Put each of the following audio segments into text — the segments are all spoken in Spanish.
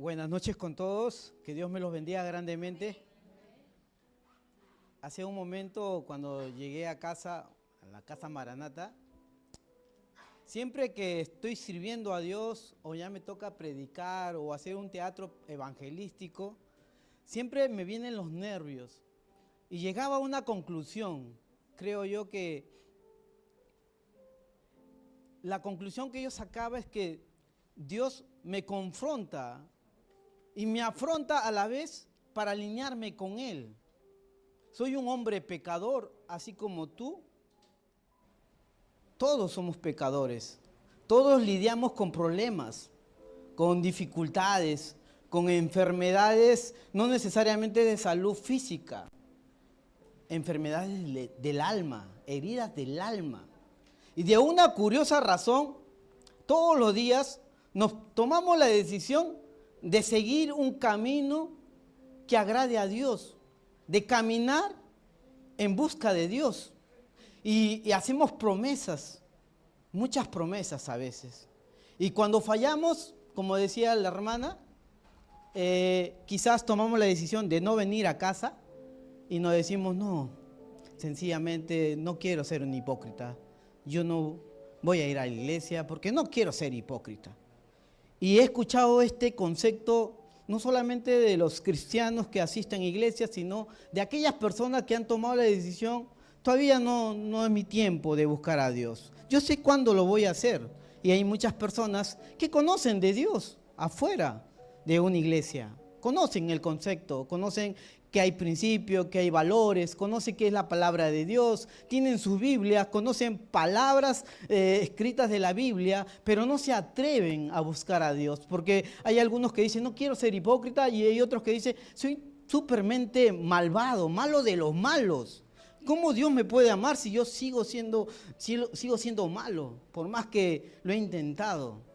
Buenas noches con todos, que Dios me los bendiga grandemente. Hace un momento cuando llegué a casa, a la casa Maranata, siempre que estoy sirviendo a Dios o ya me toca predicar o hacer un teatro evangelístico, siempre me vienen los nervios y llegaba a una conclusión. Creo yo que la conclusión que yo sacaba es que Dios me confronta y me afronta a la vez para alinearme con Él. Soy un hombre pecador, así como tú. Todos somos pecadores. Todos lidiamos con problemas, con dificultades, con enfermedades, no necesariamente de salud física, enfermedades del alma, heridas del alma. Y de una curiosa razón, todos los días nos tomamos la decisión de seguir un camino que agrade a Dios, de caminar en busca de Dios. Y hacemos promesas, muchas promesas a veces. Y cuando fallamos, como decía la hermana, quizás tomamos la decisión de no venir a casa y nos decimos, no, sencillamente no quiero ser un hipócrita. Yo no voy a ir a la iglesia porque no quiero ser hipócrita. Y he escuchado este concepto no solamente de los cristianos que asisten a iglesias, sino de aquellas personas que han tomado la decisión, todavía no es mi tiempo de buscar a Dios. Yo sé cuándo lo voy a hacer. Y hay muchas personas que conocen de Dios afuera de una iglesia. Conocen el concepto, conocen que hay principios, que hay valores, conocen qué es la palabra de Dios, tienen sus Biblias, conocen palabras escritas de la Biblia, pero no se atreven a buscar a Dios, porque hay algunos que dicen, no quiero ser hipócrita, y hay otros que dicen, soy súpermente malvado, malo de los malos. ¿Cómo Dios me puede amar si yo sigo siendo malo, por más que lo he intentado?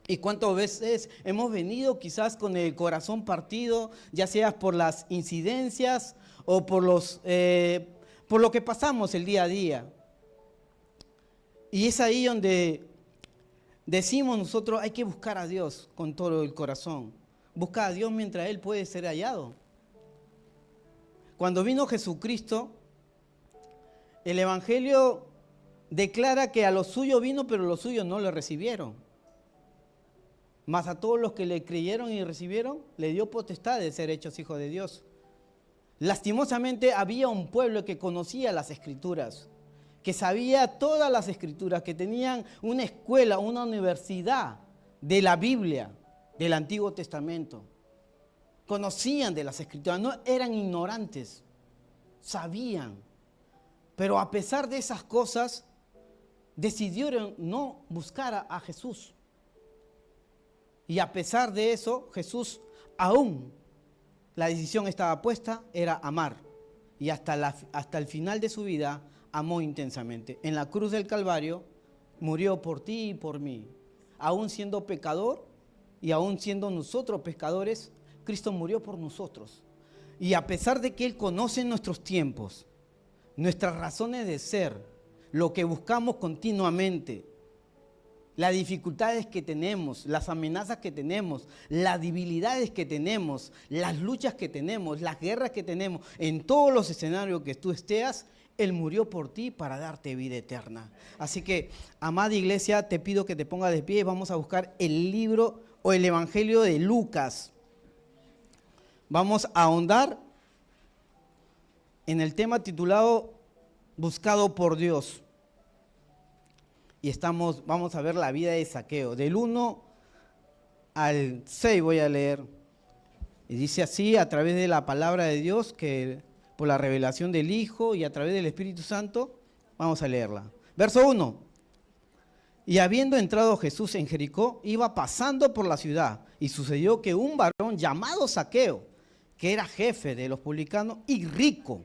¿Y cuántas veces hemos venido quizás con el corazón partido, ya sea por las incidencias o por lo que pasamos el día a día? Y es ahí donde decimos nosotros, hay que buscar a Dios con todo el corazón. Busca a Dios mientras Él puede ser hallado. Cuando vino Jesucristo, el Evangelio declara que a los suyos vino, pero los suyos no le recibieron. Mas a todos los que le creyeron y recibieron, le dio potestad de ser hechos hijos de Dios. Lastimosamente había un pueblo que conocía las Escrituras, que sabía todas las Escrituras, que tenían una escuela, una universidad de la Biblia, del Antiguo Testamento. Conocían de las Escrituras, no eran ignorantes, sabían. Pero a pesar de esas cosas, decidieron no buscar a Jesús. Y a pesar de eso, Jesús aún, la decisión estaba puesta, era amar. Y hasta el final de su vida, amó intensamente. En la cruz del Calvario, murió por ti y por mí. Aún siendo pecador y aún siendo nosotros pecadores, Cristo murió por nosotros. Y a pesar de que Él conoce nuestros tiempos, nuestras razones de ser, lo que buscamos continuamente, las dificultades que tenemos, las amenazas que tenemos, las debilidades que tenemos, las luchas que tenemos, las guerras que tenemos, en todos los escenarios que tú estés, Él murió por ti para darte vida eterna. Así que, amada iglesia, te pido que te pongas de pie y vamos a buscar el libro o el Evangelio de Lucas. Vamos a ahondar en el tema titulado Buscado por Dios. Y vamos a ver la vida de Zaqueo. Del 1 al 6 voy a leer. Y dice así, a través de la palabra de Dios, que por la revelación del Hijo y a través del Espíritu Santo, vamos a leerla. Verso 1. Y habiendo entrado Jesús en Jericó, iba pasando por la ciudad. Y sucedió que un varón llamado Zaqueo, que era jefe de los publicanos y rico.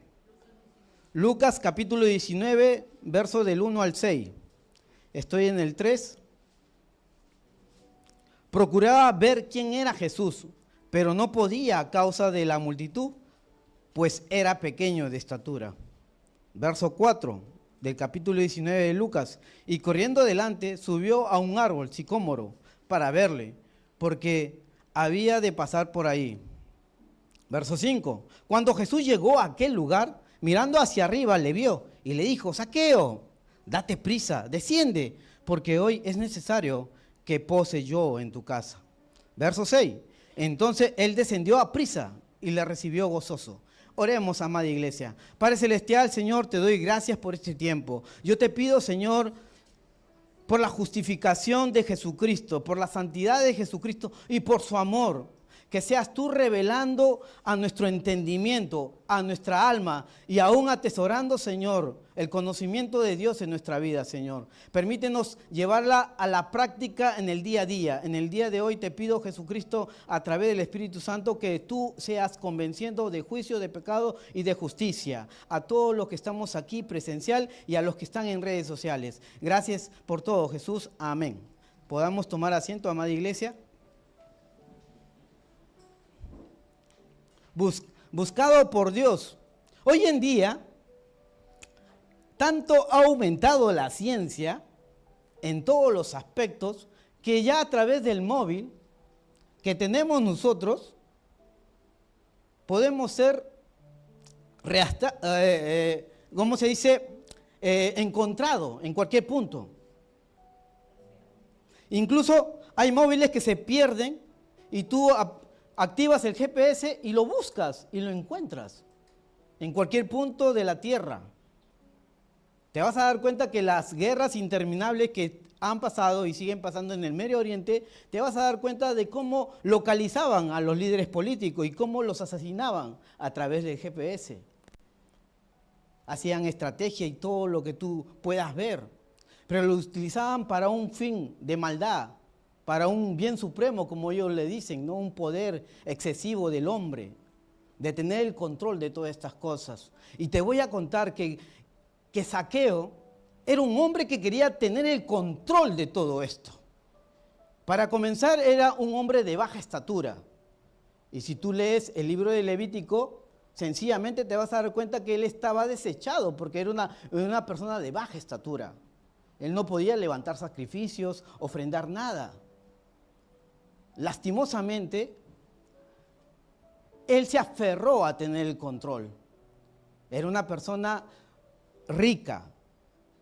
Lucas capítulo 19, verso del 1 al 6. Estoy en el 3. Procuraba ver quién era Jesús, pero no podía a causa de la multitud, pues era pequeño de estatura. Verso 4 del capítulo 19 de Lucas. Y corriendo adelante, subió a un árbol sicómoro para verle, porque había de pasar por ahí. Verso 5. Cuando Jesús llegó a aquel lugar, mirando hacia arriba, le vio y le dijo: Zaqueo, date prisa, desciende, porque hoy es necesario que pose yo en tu casa. Verso 6. Entonces él descendió a prisa y le recibió gozoso. Oremos, amada iglesia. Padre celestial, Señor, te doy gracias por este tiempo. Yo te pido, Señor, por la justificación de Jesucristo, por la santidad de Jesucristo y por su amor, que seas tú revelando a nuestro entendimiento, a nuestra alma y aún atesorando, Señor, el conocimiento de Dios en nuestra vida, Señor. Permítenos llevarla a la práctica en el día a día. En el día de hoy te pido, Jesucristo, a través del Espíritu Santo, que tú seas convenciendo de juicio, de pecado y de justicia a todos los que estamos aquí presencial y a los que están en redes sociales. Gracias por todo, Jesús. Amén. Podamos tomar asiento, amada iglesia. Buscado por Dios. Hoy en día, tanto ha aumentado la ciencia en todos los aspectos, que ya a través del móvil que tenemos nosotros, podemos ser, ¿cómo se dice? Encontrado en cualquier punto. Incluso hay móviles que se pierden y tú activas el GPS y lo buscas y lo encuentras en cualquier punto de la tierra. Te vas a dar cuenta que las guerras interminables que han pasado y siguen pasando en el Medio Oriente, te vas a dar cuenta de cómo localizaban a los líderes políticos y cómo los asesinaban a través del GPS. Hacían estrategia y todo lo que tú puedas ver, pero lo utilizaban para un fin de maldad, para un bien supremo, como ellos le dicen, no un poder excesivo del hombre, de tener el control de todas estas cosas. Y te voy a contar que Zaqueo era un hombre que quería tener el control de todo esto. Para comenzar, era un hombre de baja estatura. Y si tú lees el libro de Levítico, sencillamente te vas a dar cuenta que él estaba desechado porque era una persona de baja estatura. Él no podía levantar sacrificios, ofrendar nada. Lastimosamente, él se aferró a tener el control. Era una persona rica,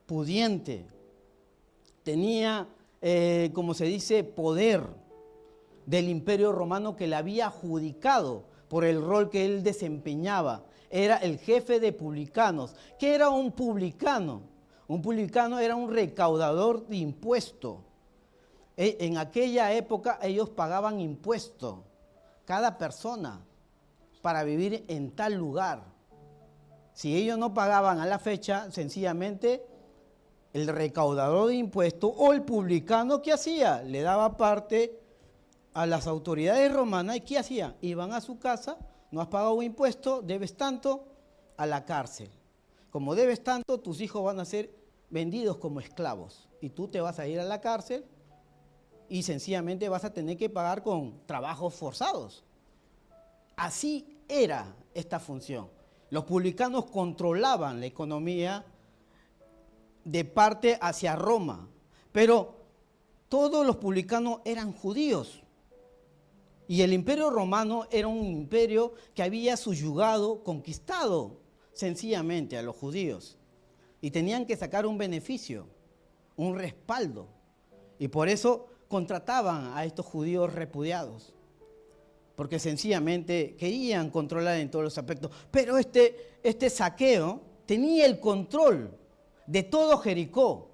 pudiente, tenía, como se dice, poder del imperio romano que le había adjudicado por el rol que él desempeñaba. Era el jefe de publicanos. ¿Qué era un publicano? Un publicano era un recaudador de impuestos. En aquella época ellos pagaban impuestos, cada persona, para vivir en tal lugar. Si ellos no pagaban a la fecha, sencillamente el recaudador de impuestos o el publicano, ¿qué hacía? Le daba parte a las autoridades romanas y ¿qué hacía? Iban a su casa, no has pagado impuesto, debes tanto, a la cárcel. Como debes tanto, tus hijos van a ser vendidos como esclavos y tú te vas a ir a la cárcel y sencillamente vas a tener que pagar con trabajos forzados. Así era esta función. Los publicanos controlaban la economía de parte hacia Roma, pero todos los publicanos eran judíos. Y el imperio romano era un imperio que había subyugado, conquistado sencillamente a los judíos. Y tenían que sacar un beneficio, un respaldo. Y por eso contrataban a estos judíos repudiados, porque sencillamente querían controlar en todos los aspectos. Pero este Zaqueo tenía el control de todo Jericó,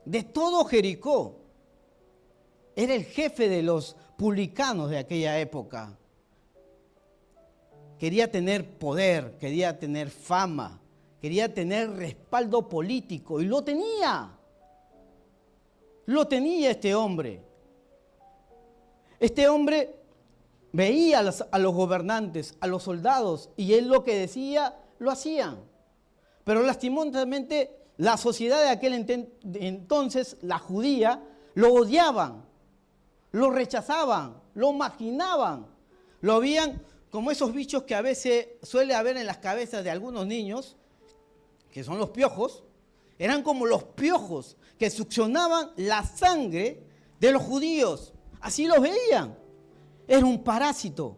de todo Jericó. Era el jefe de los publicanos de aquella época. Quería tener poder, quería tener fama, quería tener respaldo político y lo tenía. Lo tenía este hombre. Este hombre veía a los gobernantes, a los soldados, y él lo que decía, lo hacían. Pero lastimosamente la sociedad de aquel entonces, la judía, lo odiaban, lo rechazaban, lo marginaban. Lo veían como esos bichos que a veces suele haber en las cabezas de algunos niños, que son los piojos. Eran como los piojos que succionaban la sangre de los judíos. Así los veían. Era un parásito.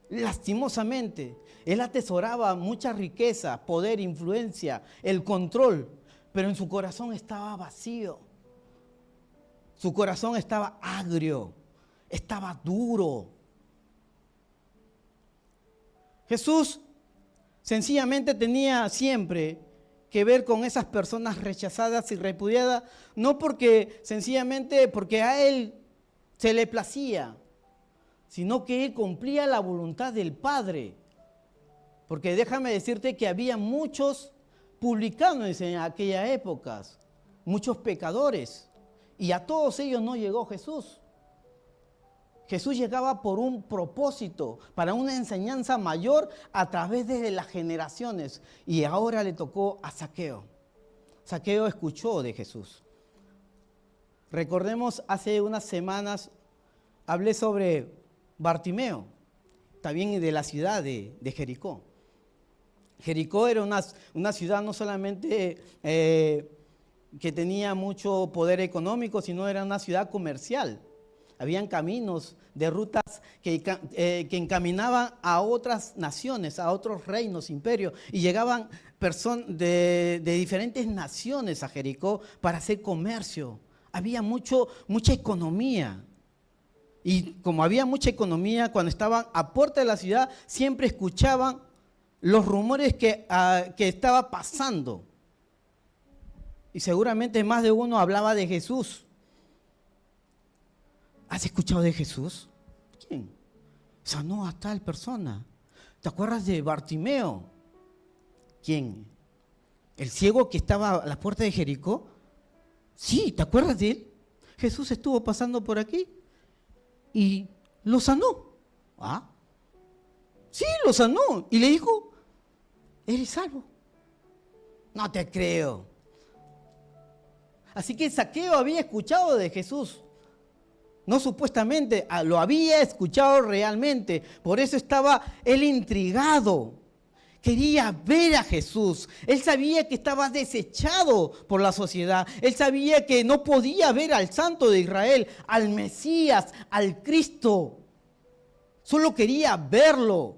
Lastimosamente, él atesoraba mucha riqueza, poder, influencia, el control, pero en su corazón estaba vacío. Su corazón estaba agrio, estaba duro. Jesús sencillamente tenía siempre que ver con esas personas rechazadas y repudiadas, no sencillamente porque a él se le placía, sino que él cumplía la voluntad del Padre. Porque déjame decirte que había muchos publicanos en aquellas épocas, muchos pecadores, y a todos ellos no llegó Jesús. Jesús llegaba por un propósito, para una enseñanza mayor a través de las generaciones. Y ahora le tocó a Zaqueo. Zaqueo escuchó de Jesús. Recordemos, hace unas semanas hablé sobre Bartimeo, también de la ciudad de Jericó. Jericó era una ciudad no solamente que tenía mucho poder económico, sino era una ciudad comercial. Habían caminos de rutas que encaminaban a otras naciones, a otros reinos, imperios, y llegaban personas de diferentes naciones a Jericó para hacer comercio. Había mucha economía. Y como había mucha economía, cuando estaban a puerta de la ciudad, siempre escuchaban los rumores que estaba pasando. Y seguramente más de uno hablaba de Jesús. ¿Has escuchado de Jesús? ¿Quién? Sanó a tal persona. ¿Te acuerdas de Bartimeo? ¿Quién? ¿El ciego que estaba a la puerta de Jericó? Sí, ¿te acuerdas de él? Jesús estuvo pasando por aquí y lo sanó. ¿Ah? Sí, lo sanó. Y le dijo, eres salvo. No te creo. Así que Zaqueo había escuchado de Jesús. No supuestamente, lo había escuchado realmente. Por eso estaba él intrigado. Quería ver a Jesús. Él sabía que estaba desechado por la sociedad. Él sabía que no podía ver al Santo de Israel, al Mesías, al Cristo. Solo quería verlo.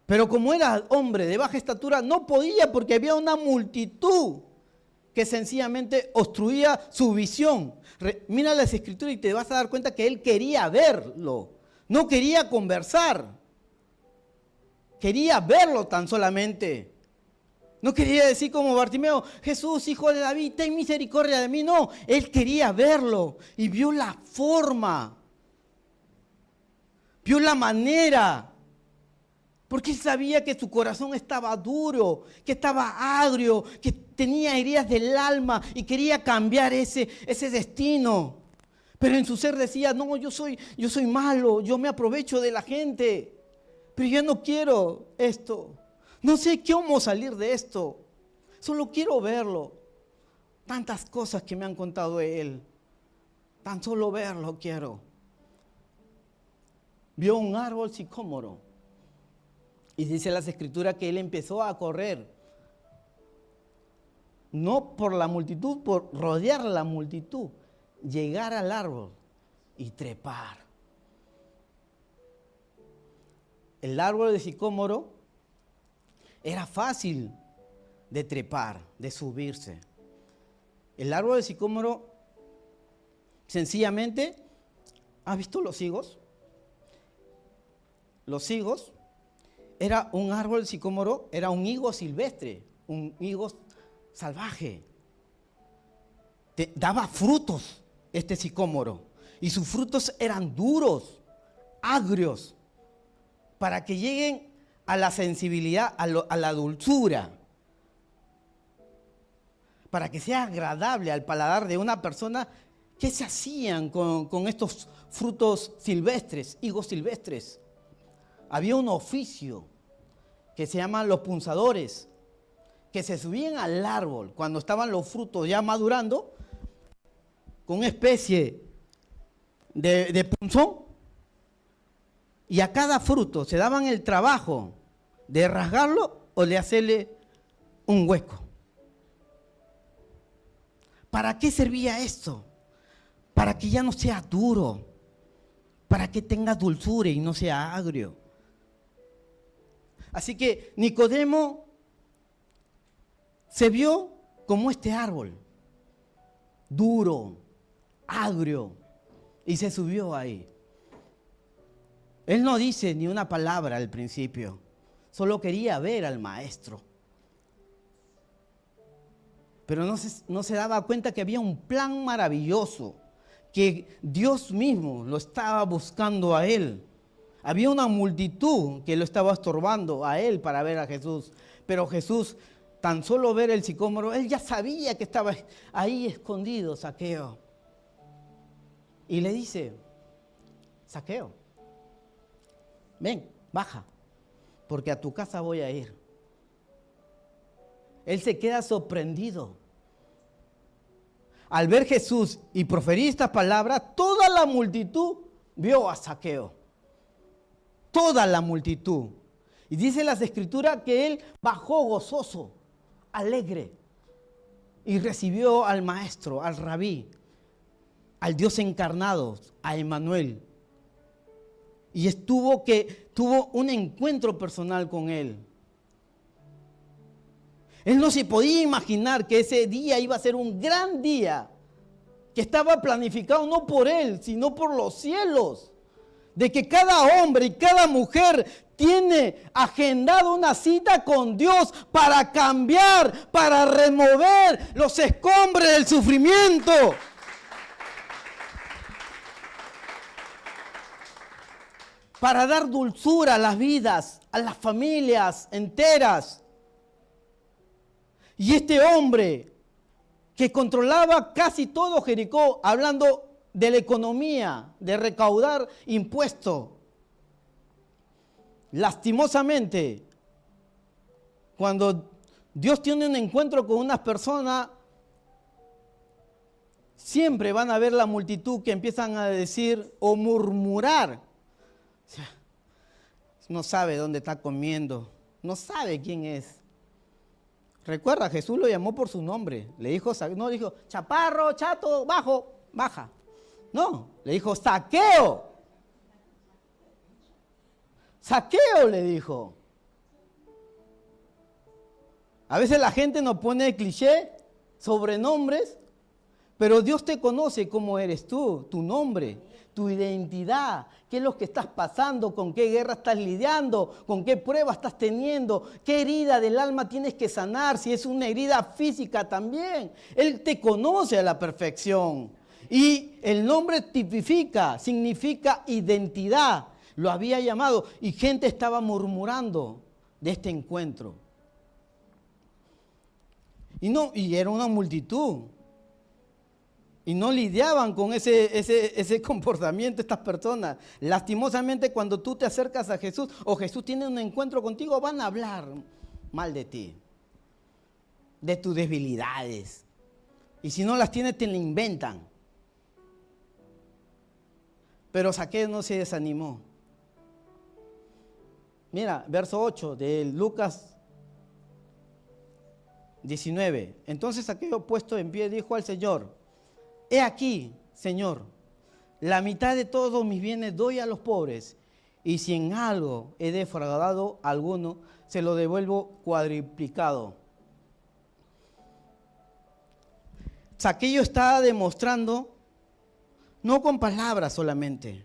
Pero como era hombre de baja estatura, no podía porque había una multitud que sencillamente obstruía su visión. Mira las escrituras y te vas a dar cuenta que él quería verlo. No quería conversar. Quería verlo tan solamente. No quería decir como Bartimeo, Jesús, hijo de David, ten misericordia de mí. No, él quería verlo y vio la forma. Vio la manera. Porque él sabía que su corazón estaba duro, que estaba agrio, que tenía heridas del alma y quería cambiar ese destino. Pero en su ser decía, no, yo soy malo, yo me aprovecho de la gente. Pero yo no quiero esto. No sé cómo salir de esto. Solo quiero verlo. Tantas cosas que me han contado de él. Tan solo verlo quiero. Vio un árbol sicómoro. Y dice las escrituras que él empezó a correr. No por la multitud, por rodear la multitud. Llegar al árbol y trepar. El árbol de sicómoro era fácil de trepar, de subirse. El árbol de sicómoro, sencillamente, ¿has visto los higos? Los higos, era un árbol de sicómoro, era un higo silvestre, un higo salvaje. Daba frutos este sicómoro y sus frutos eran duros, agrios, para que lleguen a la sensibilidad, a la dulzura, para que sea agradable al paladar de una persona. ¿Qué se hacían con estos frutos silvestres, higos silvestres? Había un oficio que se llaman los punzadores, que se subían al árbol cuando estaban los frutos ya madurando, con una especie de punzón, y a cada fruto se daban el trabajo de rasgarlo o de hacerle un hueco. ¿Para qué servía esto? Para que ya no sea duro, para que tenga dulzura y no sea agrio. Así que Nicodemo se vio como este árbol, duro, agrio, y se subió ahí. Él no dice ni una palabra al principio, solo quería ver al maestro. Pero no se daba cuenta que había un plan maravilloso, que Dios mismo lo estaba buscando a él. Había una multitud que lo estaba estorbando a él para ver a Jesús. Pero Jesús, tan solo ver el sicómoro, él ya sabía que estaba ahí escondido, Zaqueo. Y le dice, Zaqueo, ven, baja, porque a tu casa voy a ir. Él se queda sorprendido. Al ver Jesús y proferir estas palabras, toda la multitud vio a Zaqueo. Toda la multitud. Y dice las Escrituras que él bajó gozoso, alegre, y recibió al maestro, al rabí, al Dios encarnado, a Emmanuel. Y tuvo un encuentro personal con él. Él no se podía imaginar que ese día iba a ser un gran día, que estaba planificado no por él, sino por los cielos. De que cada hombre y cada mujer tiene agendado una cita con Dios para cambiar, para remover los escombros del sufrimiento. Para dar dulzura a las vidas, a las familias enteras. Y este hombre que controlaba casi todo Jericó, hablando de la economía, de recaudar impuestos. Lastimosamente, cuando Dios tiene un encuentro con unas personas, siempre van a ver la multitud que empiezan a decir o murmurar. O sea, no sabe dónde está comiendo, no sabe quién es. Recuerda, Jesús lo llamó por su nombre. Le dijo, no dijo, chaparro, chato, baja. No, le dijo, Zaqueo. Zaqueo le dijo. A veces la gente nos pone cliché, sobrenombres, pero Dios te conoce cómo eres tú, tu nombre, tu identidad, qué es lo que estás pasando, con qué guerra estás lidiando, con qué prueba estás teniendo, qué herida del alma tienes que sanar, si es una herida física también. Él te conoce a la perfección. Y el nombre tipifica, significa identidad. Lo había llamado y gente estaba murmurando de este encuentro. Y era una multitud. Y no lidiaban con ese comportamiento estas personas. Lastimosamente, cuando tú te acercas a Jesús o Jesús tiene un encuentro contigo, van a hablar mal de ti, de tus debilidades. Y si no las tienes, te la inventan. Pero Zaqueo no se desanimó. Mira, verso 8 de Lucas 19. Entonces Zaqueo, puesto en pie, dijo al Señor: he aquí, Señor, la mitad de todos mis bienes doy a los pobres, y si en algo he defraudado a alguno, se lo devuelvo cuadriplicado. Zaqueo está demostrando, no con palabras solamente,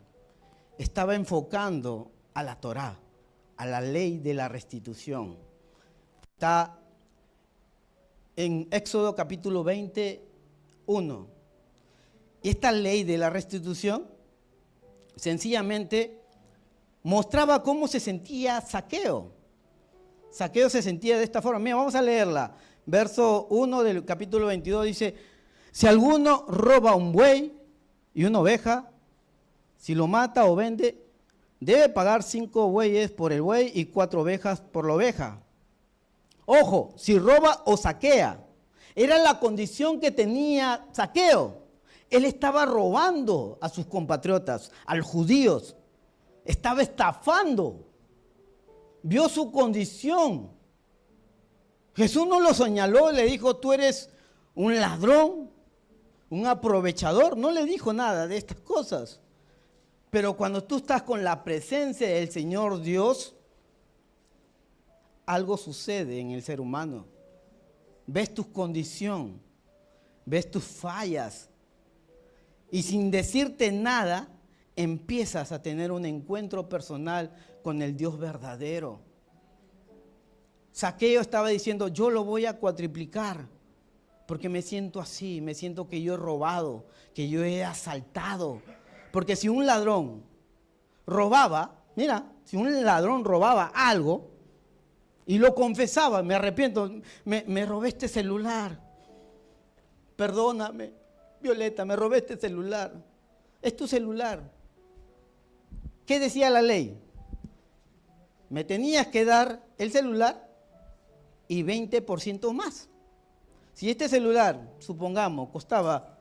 estaba enfocando a la Torá, a la ley de la restitución. Está en Éxodo capítulo 21. Y esta ley de la restitución sencillamente mostraba cómo se sentía Zaqueo. Zaqueo se sentía de esta forma. Mira, vamos a leerla. Verso 1 del capítulo 22 dice: si alguno roba un buey y una oveja, si lo mata o vende, debe pagar 5 bueyes por el buey y 4 ovejas por la oveja. Ojo, si roba o saquea. Era la condición que tenía Zaqueo. Él estaba robando a sus compatriotas, a los judíos. Estaba estafando. Vio su condición. Jesús no lo señaló, le dijo: tú eres un ladrón, un aprovechador. No le dijo nada de estas cosas. Pero cuando tú estás con la presencia del Señor Dios, algo sucede en el ser humano. Ves tu condición, ves tus fallas y sin decirte nada, empiezas a tener un encuentro personal con el Dios verdadero. Zaqueo estaba diciendo, yo lo voy a cuatriplicar porque me siento así, me siento que yo he robado, que yo he asaltado. Porque si un ladrón robaba, mira, si un ladrón robaba algo y lo confesaba, me arrepiento, me robé este celular, perdóname, Violeta, me robé este celular, es tu celular. ¿Qué decía la ley? Me tenías que dar el celular y 20% más. Si este celular, supongamos, costaba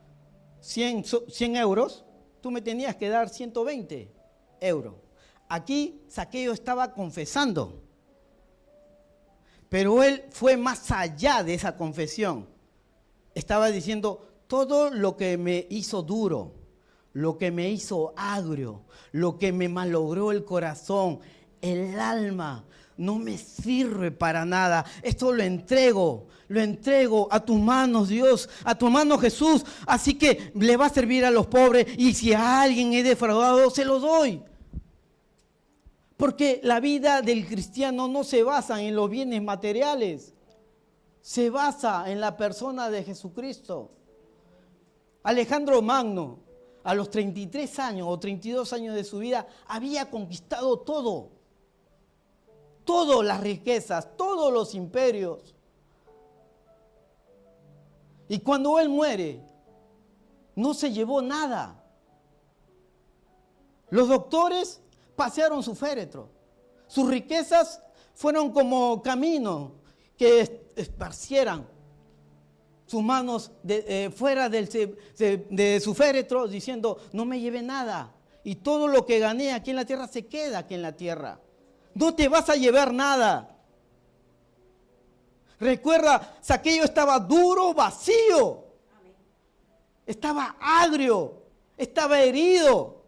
100 euros, tú me tenías que dar 120 euros. Aquí Zaqueo estaba confesando, pero él fue más allá de esa confesión. Estaba diciendo, todo lo que me hizo duro, lo que me hizo agrio, lo que me malogró el corazón, el alma, no me sirve para nada. Esto lo entrego a tus manos, Dios, a tu mano, Jesús. Así que le va a servir a los pobres y si a alguien he defraudado, se lo doy. Porque la vida del cristiano no se basa en los bienes materiales, se basa en la persona de Jesucristo. Alejandro Magno, a los 33 años o 32 años de su vida, había conquistado todo. Todas las riquezas, todos los imperios. Y cuando él muere, no se llevó nada. Los doctores pasearon su féretro. Sus riquezas fueron como camino que esparcieran sus manos fuera de su féretro, diciendo, no me lleve nada. Y todo lo que gané aquí en la tierra se queda aquí en la tierra. No te vas a llevar nada. Recuerda, Zaqueo estaba duro, vacío. Estaba agrio, estaba herido.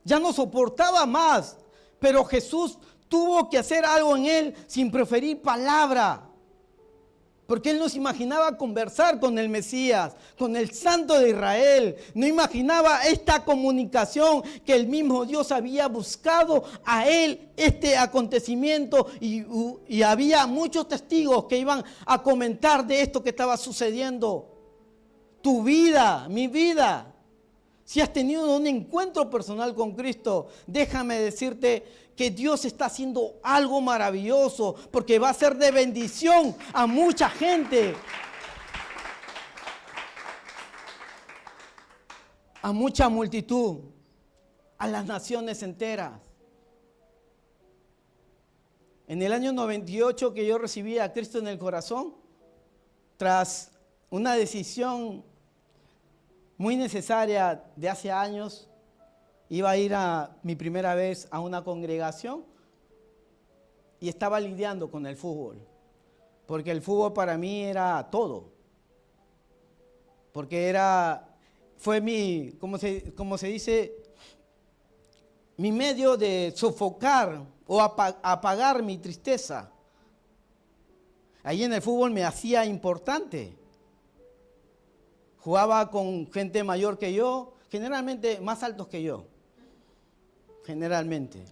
Ya no soportaba más. Pero Jesús tuvo que hacer algo en él sin proferir palabra. Porque él no se imaginaba conversar con el Mesías, con el Santo de Israel. No imaginaba esta comunicación que el mismo Dios había buscado a él, este acontecimiento. Y había muchos testigos que iban a comentar de esto que estaba sucediendo. Tu vida, mi vida. Si has tenido un encuentro personal con Cristo, déjame decirte que Dios está haciendo algo maravilloso, porque va a ser de bendición a mucha gente, a mucha multitud, a las naciones enteras. En el año 98 que yo recibí a Cristo en el corazón, tras una decisión muy necesaria de hace años, iba a ir mi primera vez a una congregación y estaba lidiando con el fútbol, porque el fútbol para mí era todo, porque fue mi, como se dice, mi medio de sofocar o apagar mi tristeza. Ahí en el fútbol me hacía importante. Jugaba con gente mayor que yo, generalmente más altos que yo. Generalmente.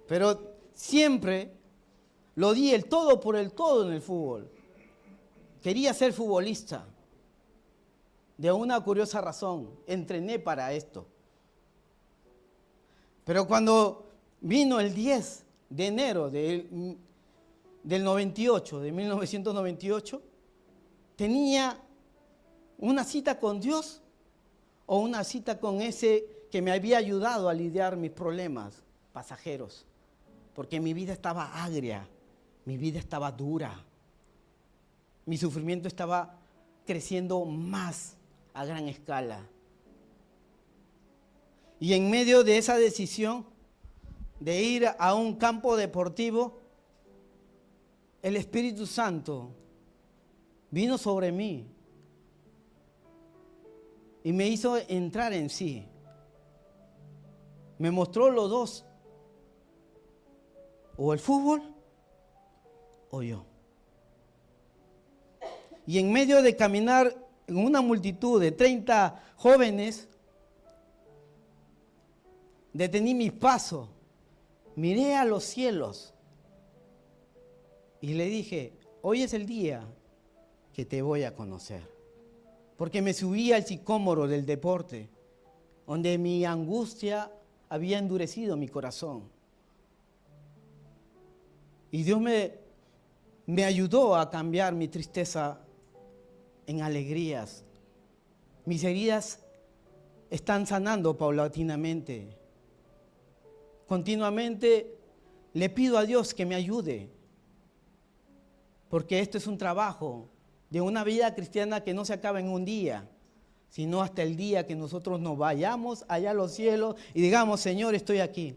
Pero siempre lo di el todo por el todo en el fútbol. Quería ser futbolista. De una curiosa razón, entrené para esto. Pero cuando vino el 10 de enero del 98, de 1998, tenía una cita con Dios o una cita con ese que me había ayudado a lidiar mis problemas pasajeros. Porque mi vida estaba agria, mi vida estaba dura. Mi sufrimiento estaba creciendo más a gran escala. Y en medio de esa decisión de ir a un campo deportivo, el Espíritu Santo vino sobre mí y me hizo entrar en sí. me mostró los dos, o el fútbol o yo. Y en medio de caminar en una multitud de 30 jóvenes, detení mis pasos, miré a los cielos y le dije, hoy es el día que te voy a conocer. Porque me subí al sicómoro del deporte, donde mi angustia había endurecido mi corazón. Y Dios me ayudó a cambiar mi tristeza en alegrías. Mis heridas están sanando paulatinamente. Continuamente le pido a Dios que me ayude, porque esto es un trabajo de una vida cristiana que no se acaba en un día, sino hasta el día que nosotros nos vayamos allá a los cielos y digamos, Señor, estoy aquí.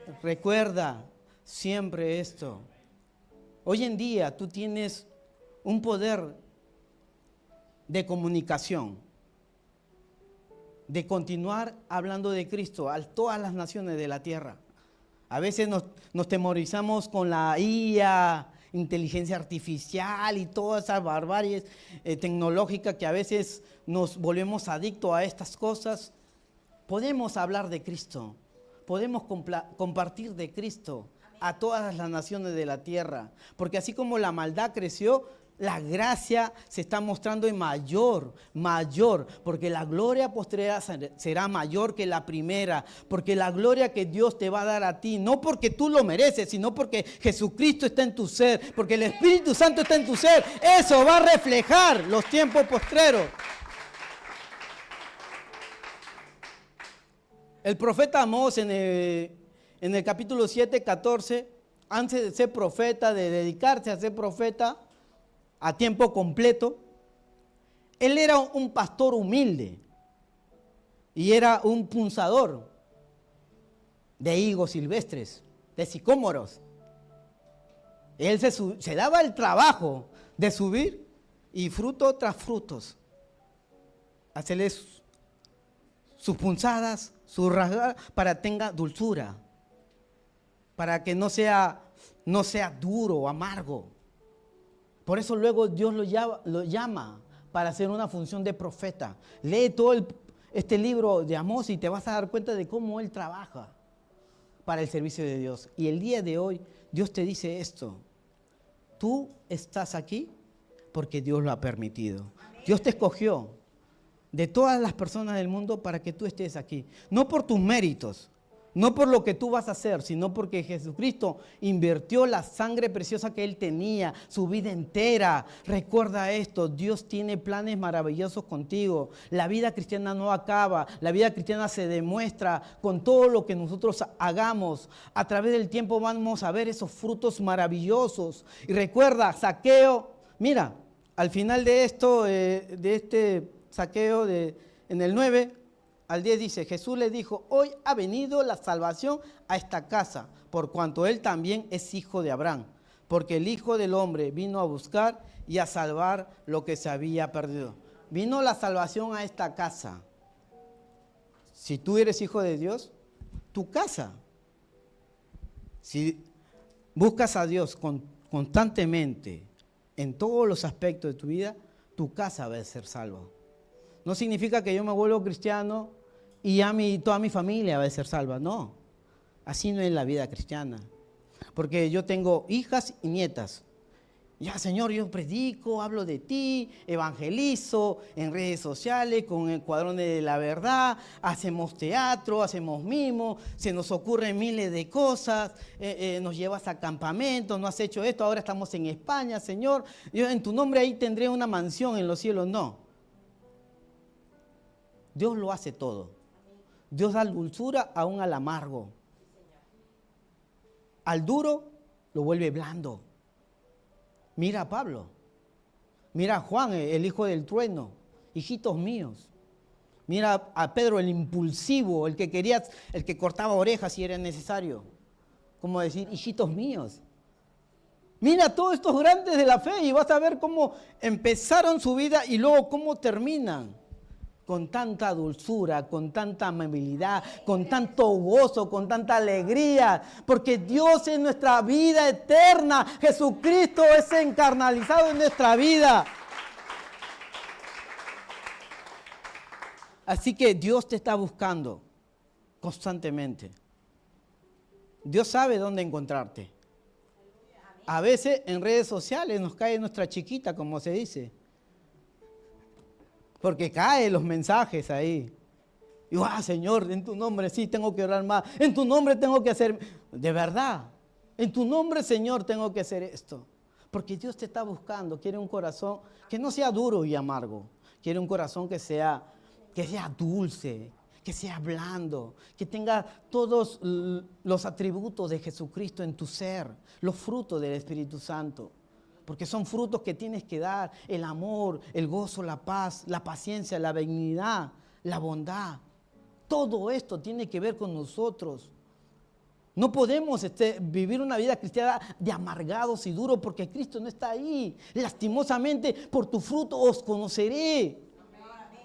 Amén. Recuerda siempre esto. Hoy en día tú tienes un poder de comunicación, de continuar hablando de Cristo a todas las naciones de la tierra. A veces nos temorizamos con la IA, inteligencia artificial y todas esas barbaries tecnológicas que a veces nos volvemos adictos a estas cosas. Podemos hablar de Cristo, podemos compartir de Cristo a todas las naciones de la tierra, porque así como la maldad creció, la gracia se está mostrando en mayor, porque la gloria postrera será mayor que la primera, porque la gloria que Dios te va a dar a ti, no porque tú lo mereces, sino porque Jesucristo está en tu ser, porque el Espíritu Santo está en tu ser, eso va a reflejar los tiempos postreros. El profeta Amós en el capítulo 7, 14, antes de ser profeta, de dedicarse a ser profeta, a tiempo completo, él era un pastor humilde y era un punzador de higos silvestres, de sicómoros. Él se daba el trabajo de subir y fruto tras frutos, hacerles sus punzadas, sus rasgadas, para que tenga dulzura, para que no sea duro o amargo. Por eso luego Dios lo llama para hacer una función de profeta. Lee todo este libro de Amós y te vas a dar cuenta de cómo él trabaja para el servicio de Dios. Y el día de hoy Dios te dice esto: tú estás aquí porque Dios lo ha permitido. Dios te escogió de todas las personas del mundo para que tú estés aquí. No por tus méritos, no por lo que tú vas a hacer, sino porque Jesucristo invirtió la sangre preciosa que Él tenía, su vida entera. Recuerda esto, Dios tiene planes maravillosos contigo. La vida cristiana no acaba, la vida cristiana se demuestra con todo lo que nosotros hagamos. A través del tiempo vamos a ver esos frutos maravillosos. Y recuerda, Zaqueo, mira, al final de esto, de este Zaqueo en el 9, al 10 dice, Jesús le dijo, hoy ha venido la salvación a esta casa, por cuanto él también es hijo de Abraham, porque el Hijo del Hombre vino a buscar y a salvar lo que se había perdido. Vino la salvación a esta casa. Si tú eres hijo de Dios, tu casa. Si buscas a Dios constantemente en todos los aspectos de tu vida, tu casa va a ser salva. No significa que yo me vuelvo cristiano y toda mi familia va a ser salva. No, así no es la vida cristiana. Porque yo tengo hijas y nietas. Ya, Señor, yo predico, hablo de ti, evangelizo en redes sociales, con el cuadrón de la verdad, hacemos teatro, hacemos mimo, se nos ocurren miles de cosas, nos llevas a campamentos, no has hecho esto, ahora estamos en España, Señor. Yo en tu nombre ahí tendré una mansión en los cielos. No. Dios lo hace todo. Dios da dulzura aún al amargo. Al duro lo vuelve blando. Mira a Pablo. Mira a Juan, el hijo del trueno. Hijitos míos. Mira a Pedro, el impulsivo, el que cortaba orejas si era necesario. Como decir, hijitos míos. Mira a todos estos grandes de la fe y vas a ver cómo empezaron su vida y luego cómo terminan. con tanta dulzura, con tanta amabilidad, con tanto gozo, con tanta alegría, porque Dios es nuestra vida eterna. Jesucristo es encarnalizado en nuestra vida. Así que Dios te está buscando constantemente. Dios sabe dónde encontrarte. A veces en redes sociales nos cae nuestra chiquita, como se dice. Porque caen los mensajes ahí. Y Señor, en tu nombre sí tengo que orar más. En tu nombre tengo que hacer. De verdad, en tu nombre, Señor, tengo que hacer esto. Porque Dios te está buscando. Quiere un corazón que no sea duro y amargo. Quiere un corazón que sea dulce, que sea blando, que tenga todos los atributos de Jesucristo en tu ser, los frutos del Espíritu Santo. Porque son frutos que tienes que dar: el amor, el gozo, la paz, la paciencia, la benignidad, la bondad. Todo esto tiene que ver con nosotros. No podemos vivir una vida cristiana de amargados y duros, porque Cristo no está ahí. Lastimosamente, por tu fruto os conoceré.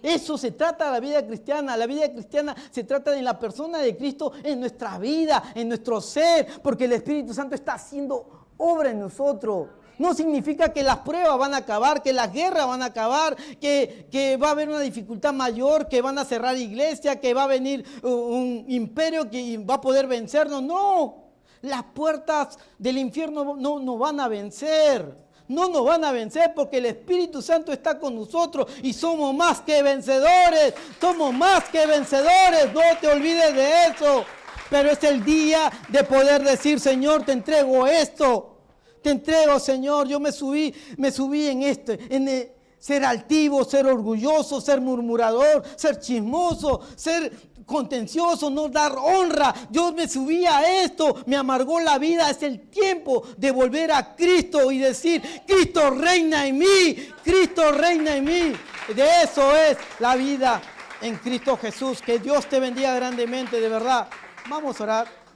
Eso se trata de la vida cristiana. La vida cristiana se trata de la persona de Cristo en nuestra vida, en nuestro ser, porque el Espíritu Santo está haciendo obra en nosotros. No significa que las pruebas van a acabar, que las guerras van a acabar, que va a haber una dificultad mayor, que van a cerrar iglesias, que va a venir un imperio que va a poder vencernos. No, las puertas del infierno no van a vencer. No nos van a vencer, porque el Espíritu Santo está con nosotros y somos más que vencedores. Somos más que vencedores, no te olvides de eso. Pero es el día de poder decir: Señor, te entrego esto. Te entrego, Señor. Yo me subí en ser altivo, ser orgulloso, ser murmurador, ser chismoso, ser contencioso, no dar honra. Yo me subí a esto, me amargó la vida. Es el tiempo de volver a Cristo y decir: Cristo reina en mí, Cristo reina en mí. De eso es la vida en Cristo Jesús. Que Dios te bendiga grandemente, de verdad. Vamos a orar.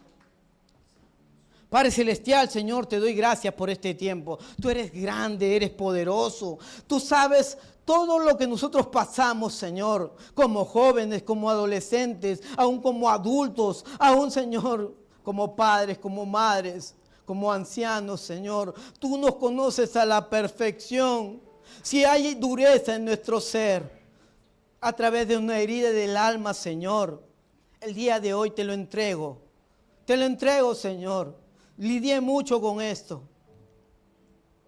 Padre Celestial, Señor, te doy gracias por este tiempo. Tú eres grande, eres poderoso. Tú sabes todo lo que nosotros pasamos, Señor, como jóvenes, como adolescentes, aún como adultos, aún, Señor, como padres, como madres, como ancianos, Señor. Tú nos conoces a la perfección. Si hay dureza en nuestro ser, a través de una herida del alma, Señor, el día de hoy te lo entrego. Te lo entrego, Señor. Lidié mucho con esto.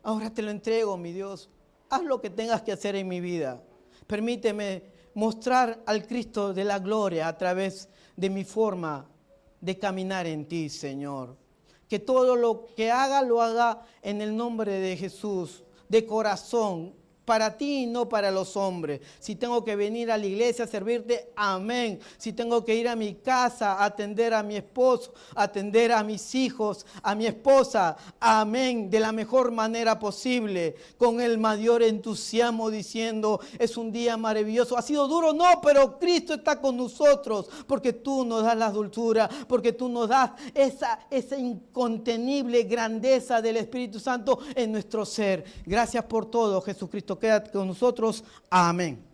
Ahora te lo entrego, mi Dios. Haz lo que tengas que hacer en mi vida. Permíteme mostrar al Cristo de la gloria a través de mi forma de caminar en ti, Señor. Que todo lo que haga, lo haga en el nombre de Jesús, de corazón, para ti y no para los hombres. Si tengo que venir a la iglesia a servirte, amén. Si tengo que ir a mi casa a atender a mi esposo, atender a mis hijos, a mi esposa, amén. De la mejor manera posible, con el mayor entusiasmo, diciendo: es un día maravilloso. Ha sido duro, no, pero Cristo está con nosotros, porque tú nos das la dulzura, porque tú nos das esa incontenible grandeza del Espíritu Santo en nuestro ser. Gracias por todo, Jesucristo. Quédate con nosotros. Amén.